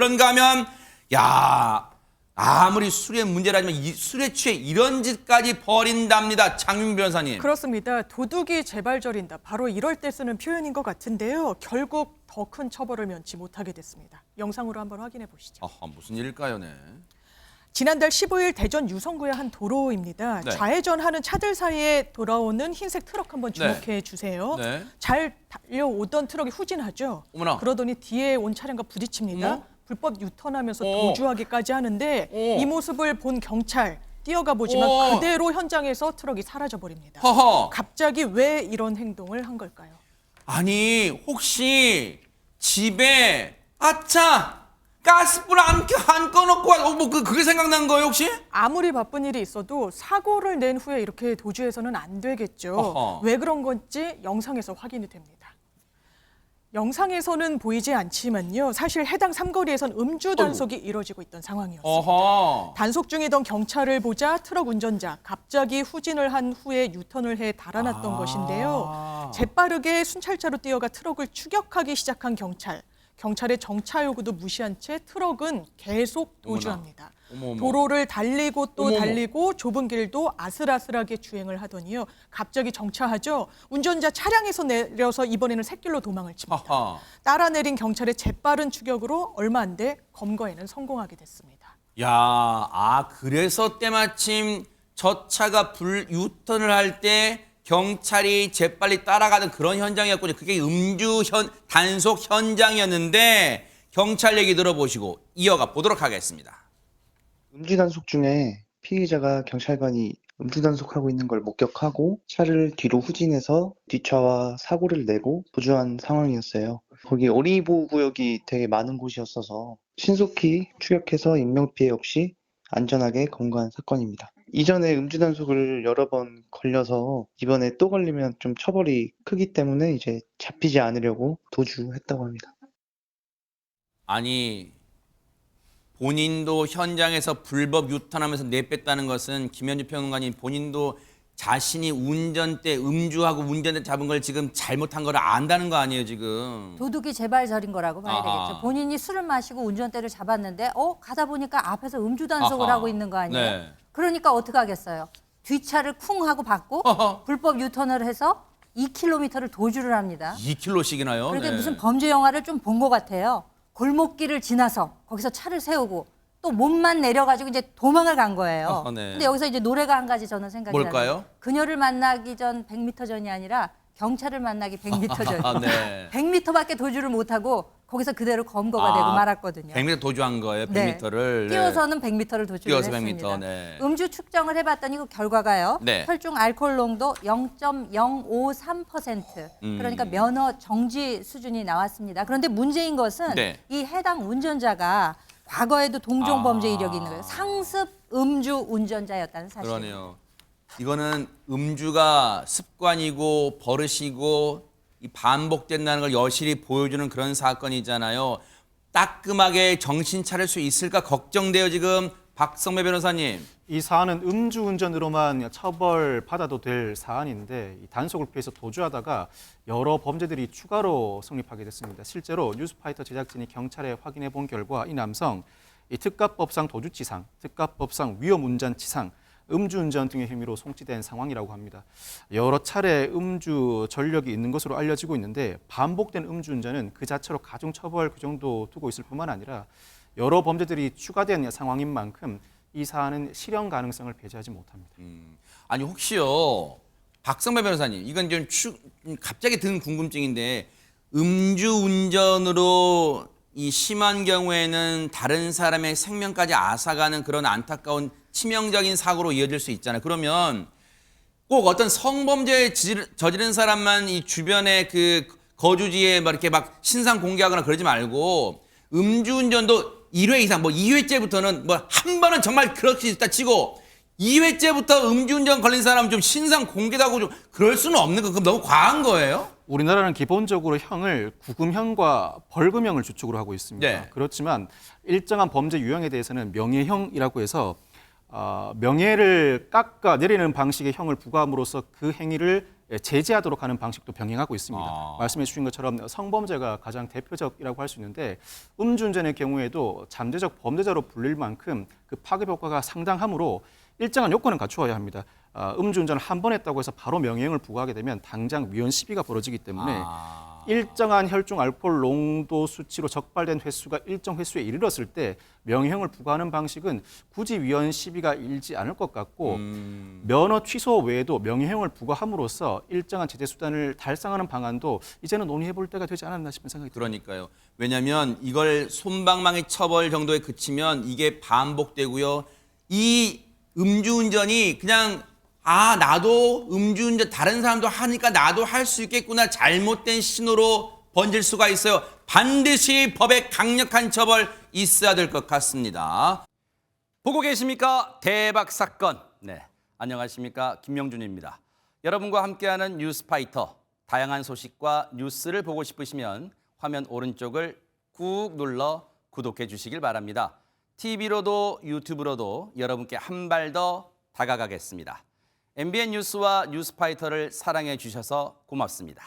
그런가 하면 야 아무리 술의 문제라지만 이 술에 취해 이런 짓까지 벌인답니다. 장윤 변호사님. 그렇습니다. 도둑이 재발절인다. 바로 이럴 때 쓰는 표현인 것 같은데요. 결국 더 큰 처벌을 면치 못하게 됐습니다. 영상으로 한번 확인해 보시죠. 무슨 일일까요, 네. 지난달 15일 대전 유성구의 한 도로입니다. 네. 좌회전하는 차들 사이에 돌아오는 흰색 트럭 한번 주목해 주세요. 네. 잘 달려오던 트럭이 후진하죠. 어머나. 그러더니 뒤에 온 차량과 부딪힙니다. 어머. 불법 유턴하면서 어. 도주하기까지 하는데 어. 이 모습을 본 경찰 뛰어가 보지만 어. 그대로 현장에서 트럭이 사라져버립니다. 허허. 갑자기 왜 이런 행동을 한 걸까요? 아니 혹시 집에 아차 가스불 안 꺼놓고 그게 생각난 거예요 혹시? 아무리 바쁜 일이 있어도 사고를 낸 후에 이렇게 도주해서는 안 되겠죠. 어허. 왜 그런 건지 영상에서 확인이 됩니다. 영상에서는 보이지 않지만요. 사실 해당 삼거리에선 음주 단속이 이뤄지고 있던 상황이었습니다. 어허. 단속 중이던 경찰을 보자 트럭 운전자 갑자기 후진을 한 후에 유턴을 해 달아났던 것인데요. 재빠르게 순찰차로 뛰어가 트럭을 추격하기 시작한 경찰. 경찰의 정차 요구도 무시한 채 트럭은 계속 도주합니다. 어머머. 도로를 달리고 또 어머머. 달리고 좁은 길도 아슬아슬하게 주행을 하더니요. 갑자기 정차하죠. 운전자 차량에서 내려서 이번에는 샛길로 도망을 칩니다. 하하. 따라 내린 경찰의 재빠른 추격으로 얼마 안 돼 검거에는 성공하게 됐습니다. 그래서 때마침 저 차가 유턴을 할 때 경찰이 재빨리 따라가던 그런 현장이었군요. 그게 단속 현장이었는데 경찰 얘기 들어보시고 이어가 보도록 하겠습니다. 음주 단속 중에 피의자가 경찰관이 음주 단속하고 있는 걸 목격하고 차를 뒤로 후진해서 뒷차와 사고를 내고 도주한 상황이었어요. 거기 어린이보호 구역이 되게 많은 곳이었어서 신속히 추격해서 인명피해 없이 안전하게 검거한 사건입니다. 이전에 음주 단속을 여러 번 걸려서 이번에 또 걸리면 좀 처벌이 크기 때문에 이제 잡히지 않으려고 도주했다고 합니다. 아니 본인도 현장에서 불법 유턴하면서 내뺐다는 것은 김현주 평론가님 본인도 자신이 운전대 음주하고 운전대 잡은 걸 지금 잘못한 걸 안다는 거 아니에요 지금. 도둑이 재발절인 거라고 봐야 아하. 되겠죠. 본인이 술을 마시고 운전대를 잡았는데 가다 보니까 앞에서 음주 단속을 아하. 하고 있는 거 아니에요. 네. 그러니까 어떻게 하겠어요. 뒷차를 쿵 하고 받고 어허. 불법 유턴을 해서 2km를 도주를 합니다. 2km씩이나요? 그러니까 무슨 범죄 영화를 좀 본 것 같아요. 골목길을 지나서 거기서 차를 세우고 또 몸만 내려가지고 이제 도망을 간 거예요. 네. 근데 여기서 이제 노래가 한 가지 저는 생각이 뭘까요? 나요. 그녀를 만나기 전 100m 전이 아니라 경찰을 만나기 100m 전. 네. 100m밖에 도주를 못하고 거기서 그대로 검거가 되고 말았거든요. 100m 도주한 거예요, 100m를. 네. 뛰어서는 100m를 도주를 뛰어서 했습니다. 100m, 네. 음주 측정을 해봤더니 그 결과가요. 네. 혈중 알코올 농도 0.053%. 그러니까 면허 정지 수준이 나왔습니다. 그런데 문제인 것은 네. 이 해당 운전자가 과거에도 동종 범죄 이력이 있는 거예요. 상습 음주 운전자였다는 사실. 그러네요. 이거는 음주가 습관이고 버릇이고 이 반복된다는 걸 여실히 보여주는 그런 사건이잖아요. 따끔하게 정신 차릴 수 있을까 걱정돼요 지금 박성배 변호사님. 이 사안은 음주운전으로만 처벌받아도 될 사안인데 이 단속을 피해서 도주하다가 여러 범죄들이 추가로 성립하게 됐습니다. 실제로 뉴스파이터 제작진이 경찰에 확인해 본 결과 이 남성 이 특가법상 도주치상, 특가법상 위험운전치상, 음주운전 등의 혐의로 송치된 상황이라고 합니다. 여러 차례 음주 전력이 있는 것으로 알려지고 있는데 반복된 음주운전은 그 자체로 가중처벌 그 정도 두고 있을 뿐만 아니라 여러 범죄들이 추가된 상황인 만큼 이 사안은 실형 가능성을 배제하지 못합니다. 아니 혹시요 박성배 변호사님 이건 좀 갑자기 든 궁금증인데 음주운전으로 이 심한 경우에는 다른 사람의 생명까지 앗아가는 그런 안타까운 치명적인 사고로 이어질 수 있잖아요. 그러면 꼭 어떤 성범죄 저지른 사람만 이 주변에 그 거주지에 막 이렇게 막 신상 공개하거나 그러지 말고 음주운전도 1회 이상 뭐 2회째부터는 뭐 한 번은 정말 그럴 수 있다 치고 2회째부터 음주운전 걸린 사람 좀 신상 공개도 하고 좀 그럴 수는 없는 거 그럼 너무 과한 거예요? 우리나라는 기본적으로 형을 구금형과 벌금형을 주축으로 하고 있습니다. 네. 그렇지만 일정한 범죄 유형에 대해서는 명예형이라고 해서 명예를 깎아내리는 방식의 형을 부과함으로써 그 행위를 제재하도록 하는 방식도 병행하고 있습니다. 말씀해 주신 것처럼 성범죄가 가장 대표적이라고 할 수 있는데 음주운전의 경우에도 잠재적 범죄자로 불릴 만큼 그 파급 효과가 상당하므로 일정한 요건은 갖추어야 합니다. 음주운전을 한 번 했다고 해서 바로 명예형을 부과하게 되면 당장 위헌 시비가 벌어지기 때문에 일정한 혈중 알코올 농도 수치로 적발된 횟수가 일정 횟수에 이르렀을 때 명예형을 부과하는 방식은 굳이 위헌 시비가 일지 않을 것 같고 면허 취소 외에도 명예형을 부과함으로써 일정한 제재 수단을 달성하는 방안도 이제는 논의해 볼 때가 되지 않았나 싶은 생각이 듭니다. 그러니까요. 왜냐하면 이걸 솜방망이 처벌 정도에 그치면 이게 반복되고요. 이 음주운전이 그냥 나도 음주운전 다른 사람도 하니까 나도 할 수 있겠구나 잘못된 신호로 번질 수가 있어요. 반드시 법의 강력한 처벌 있어야 될 것 같습니다. 보고 계십니까? 대박 사건. 네, 안녕하십니까? 김명준입니다. 여러분과 함께하는 뉴스파이터. 다양한 소식과 뉴스를 보고 싶으시면 화면 오른쪽을 꾹 눌러 구독해 주시길 바랍니다. TV로도 유튜브로도 여러분께 한 발 더 다가가겠습니다. MBN 뉴스와 뉴스파이터를 사랑해 주셔서 고맙습니다.